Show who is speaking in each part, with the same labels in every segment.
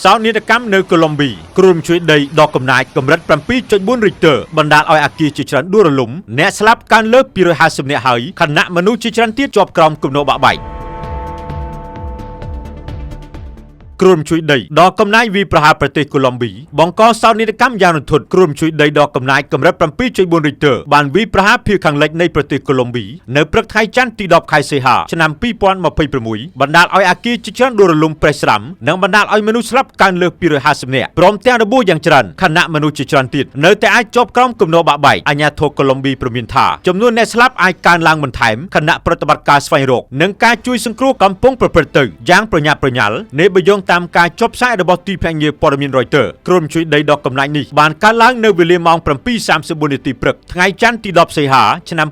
Speaker 1: សោកនាដកម្មនៅកូឡុំប៊ីគ្រូរំជួយដីដកកំណាចកម្រិត 7.4 រីកទ័របណ្ដាលឲ្យអគារជាច្រើនដួលរលំអ្នកស្លាប់កើនលើស 250 នាក់ហើយខណៈមនុស្សជាច្រើនទៀតជាប់ក្រោមគំនរបាក់បែកគ្រូរំជួយដីដកកំណាចវាយប្រហារប្រទេសកូឡុំប៊ីបង្កសោកនាដកម្មយ៉ាងរន្ធត់គ្រូរំជួយដីដកកំណាចកម្រិត 7.4 រីកទ័របានវាយប្រហារភាគខាងលិចនៃប្រទេសកូឡុំប៊ីនៅព្រឹកថ្ងៃច័ន្ទទី 10 ខែសីហាឆ្នាំ 2026 បណ្ដាលឲ្យអគារជាច្រើនដួលរលំប្រេះស្រាំនិងបណ្ដាលឲ្យមនុស្សស្លាប់កើនលើស 250 នាក់ព្រមទាំងរបួសយ៉ាងច្រើនខណៈមនុស្សជាច្រើនទៀតនៅតែអាចជាប់ក្រោមគំនរបាក់បែកអាជ្ញាធរកូឡុំប៊ីព្រមានថាចំនួនអ្នកស្លាប់អាចកើនឡើងបន្ថែមខណៈប្រតិបត្តិការស្វែងរកនិងការជួយសង្គ្រោះកំពុងប្រព្រឹត្តទៅយ៉ាងប្រញាប់ប្រញាល់នៃបយងតាមការចុះផ្សាយរបស់ទីភ្នាក់ងារព័ត៌មាន Reuters គ្រូរំជួយដីដកកំណាចនេះបានកើតឡើងនៅវេលាម៉ោង 7:34 នាទីព្រឹកថ្ងៃច័ន្ទទី 10 សីហាឆ្នាំ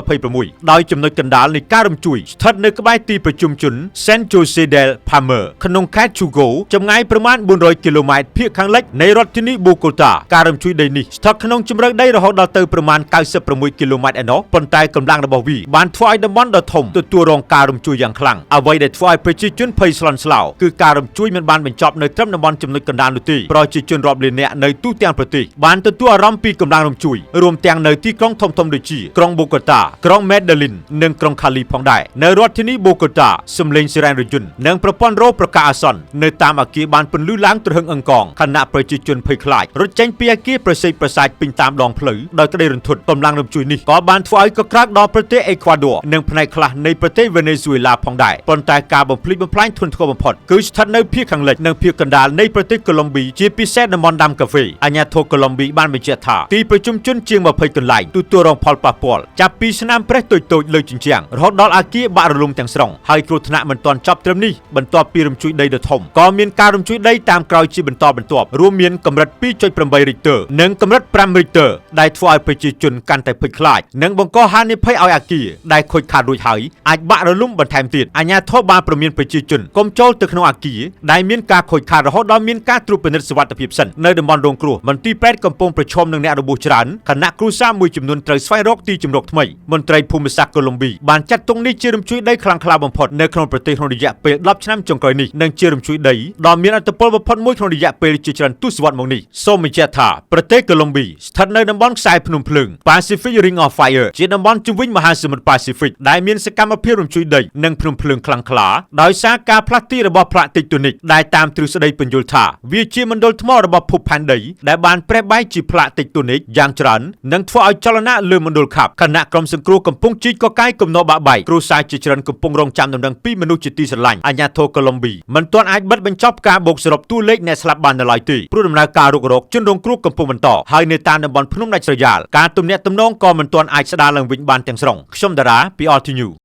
Speaker 1: 2026 ដោយចំណុចកណ្ដាលនៃការរំជួយស្ថិតនៅក្បែរទីប្រជុំជន San Jose del Palmer ក្នុងខេត្ត Chugo ចម្ងាយប្រមាណ 400 គីឡូម៉ែត្រភាគខាងលិចនៃរដ្ឋធានី Bogota ការរំជួយដីនេះស្ថិតក្នុងជម្រៅដីរហូតដល់ទៅប្រមាណ 96 គីឡូម៉ែត្រឯណោះប៉ុន្តែកម្លាំងរបស់វាបានធ្វើឲ្យតំបន់ដ៏ធំទទួលរងការរំជួយយ៉ាងខ្លាំងអ្វីដែលធ្វើឲ្យប្រជាជនភ័យស្លន់ស្លោគឺការរំជួយមិនបានបញ្ចប់នៅត្រឹមតំបន់ចំណុចកណ្ដាលនោះទេប្រជាជនរាប់លាននាក់នៅទូទាំងប្រទេសបានទទួលអារម្មណ៍ពីកម្លាំងរំជួយរួមទាំងនៅទីក្រុងធំៗដូចជាក្រុង Bogota ក្រុង Medellin និងក្រុង Cali ផងដែរនៅរដ្ឋធានី Bogota សំឡេងស៊ីរ៉ែនរយន្តនិងប្រព័ន្ធរោទ៍ប្រកាសអាសន្ននៅតាមអគារបានពន្លឺឡើងទ្រហឹងអង្កងខណៈប្រជាជនភ័យខ្លាចរត់ចេញពីអគារប្រសេកប្រសាចពេញតាមដងផ្លូវដោយក្តីរន្ធត់កម្លាំងរំជួយនេះក៏បានធ្វើឲ្យកក្រើកដល់ប្រទេសអេក្វាឌ័រនិងផ្នែកខ្លះនៃប្រទេសវេណេស៊ុយឡាផងដែរប៉ុន្តែការបំផ្លិចបំផ្លាញធ្ងន់ធ្ងរបំផុតគឺស្ថិតនៅភាគខាងលិចនិងភាគកណ្ដាលនៃប្រទេសកូឡុំប៊ីជាពិសេសតំបន់ដាំកាហ្វេអាជ្ញាធរកូឡុំប៊ីបានបញ្ជាក់ថាទីប្រជុំជនជាង 20 កន្លែងទទួលរងផលប៉ះពាល់ចាប់ពីស្នាមប្រេះតូចៗលើជញ្ជាំងរហូតដល់អគារបាក់រលំទាំងស្រុងហើយគ្រោះថ្នាក់មិនទាន់ចប់ត្រឹមនេះបន្ទាប់ពីរំជួយដីដ៏ធំក៏មានការរំជួយដីតាមក្រោយជាបន្តបន្ទាប់រួមមានកម្រិត 2.8 រីកទ័រនិងកម្រិត 5 រីកទ័រដែលធ្វើឲ្យប្រជាជនកាន់តែភ័យខ្លាចនិងបង្កហានិភ័យឲ្យអគារដែលខូចខាតរួចហើយអាចបាក់រលំបន្ថែមទៀតអាជ្ញាធរបានព្រមានប្រជាជនកុំចូលទៅក្នុងអគារដែលមានការខូចខាតរហូតដល់មានការត្រួតពិនិត្យសុវត្ថិភាពសិននៅតំបន់រងគ្រោះមន្ទីរពេទ្យកំពុងប្រឈមនឹងអ្នករបួសច្រើនខណៈគ្រួសារមួយចំនួនត្រូវស្វែងរកទីជម្រកថ្មីមន្ត្រីភូមិសាស្ត្រកូឡុំប៊ីបានចាត់ទុកនេះជារំជួយដីខ្លាំងក្លាបំផុតនៅក្នុងប្រទេសក្នុងរយៈពេល 10 ឆ្នាំចុងក្រោយនេះនិងជារំជួយដីដ៏មានឥទ្ធិពលបំផុតមួយក្នុងរយៈពេលជាច្រើនទសវត្សរ៍មកនេះសូមបញ្ជាក់ថាប្រទេសកូឡុំប៊ីស្ថិតនៅតំបន់ខ្សែភ្នំភ្លើង Pacific Ring of Fire ជាតំបន់ជុំវិញមហាសមុទ្រ Pacific ដែលមានសកម្មភាពរំជួយដីនិងភ្នំភ្លើងខ្លាំងក្លាដោយសារការផ្លាស់ទីរបស់ផ្លាកតិចតូនិកដែលតាមទ្រឹស្ដីពន្យល់ថាវាជាមណ្ឌលថ្មរបស់ភពផែនដីដែលបានប្រេះបែកជាផ្លាកតិចតូនិកយ៉ាងច្រើននិងធ្វើឲ្យចលនាលើមណ្ឌលខាប់ខណៈក្រុមសង្គ្រោះកំពុងជីកកកាយគំនរបាក់បែកគ្រួសារជាច្រើនកំពុងរងចាំដំណឹងពីមនុស្សជាទីស្រឡាញ់អាជ្ញាធរកូឡុំប៊ីមិនទាន់អាចបិទបញ្ចប់ការបូកសរុបតួលេខអ្នកស្លាប់បាននៅឡើយទេព្រោះដំណើរការរុករកជនរងគ្រោះកំពុងបន្តហើយនៅតាមតំបន់ភ្នំដាច់ស្រយាលការទំនាក់ទំនងក៏មិនទាន់អាចស្ដារឡើងវិញបានទាំងស្រុងខ្ញុំតារាពី RT News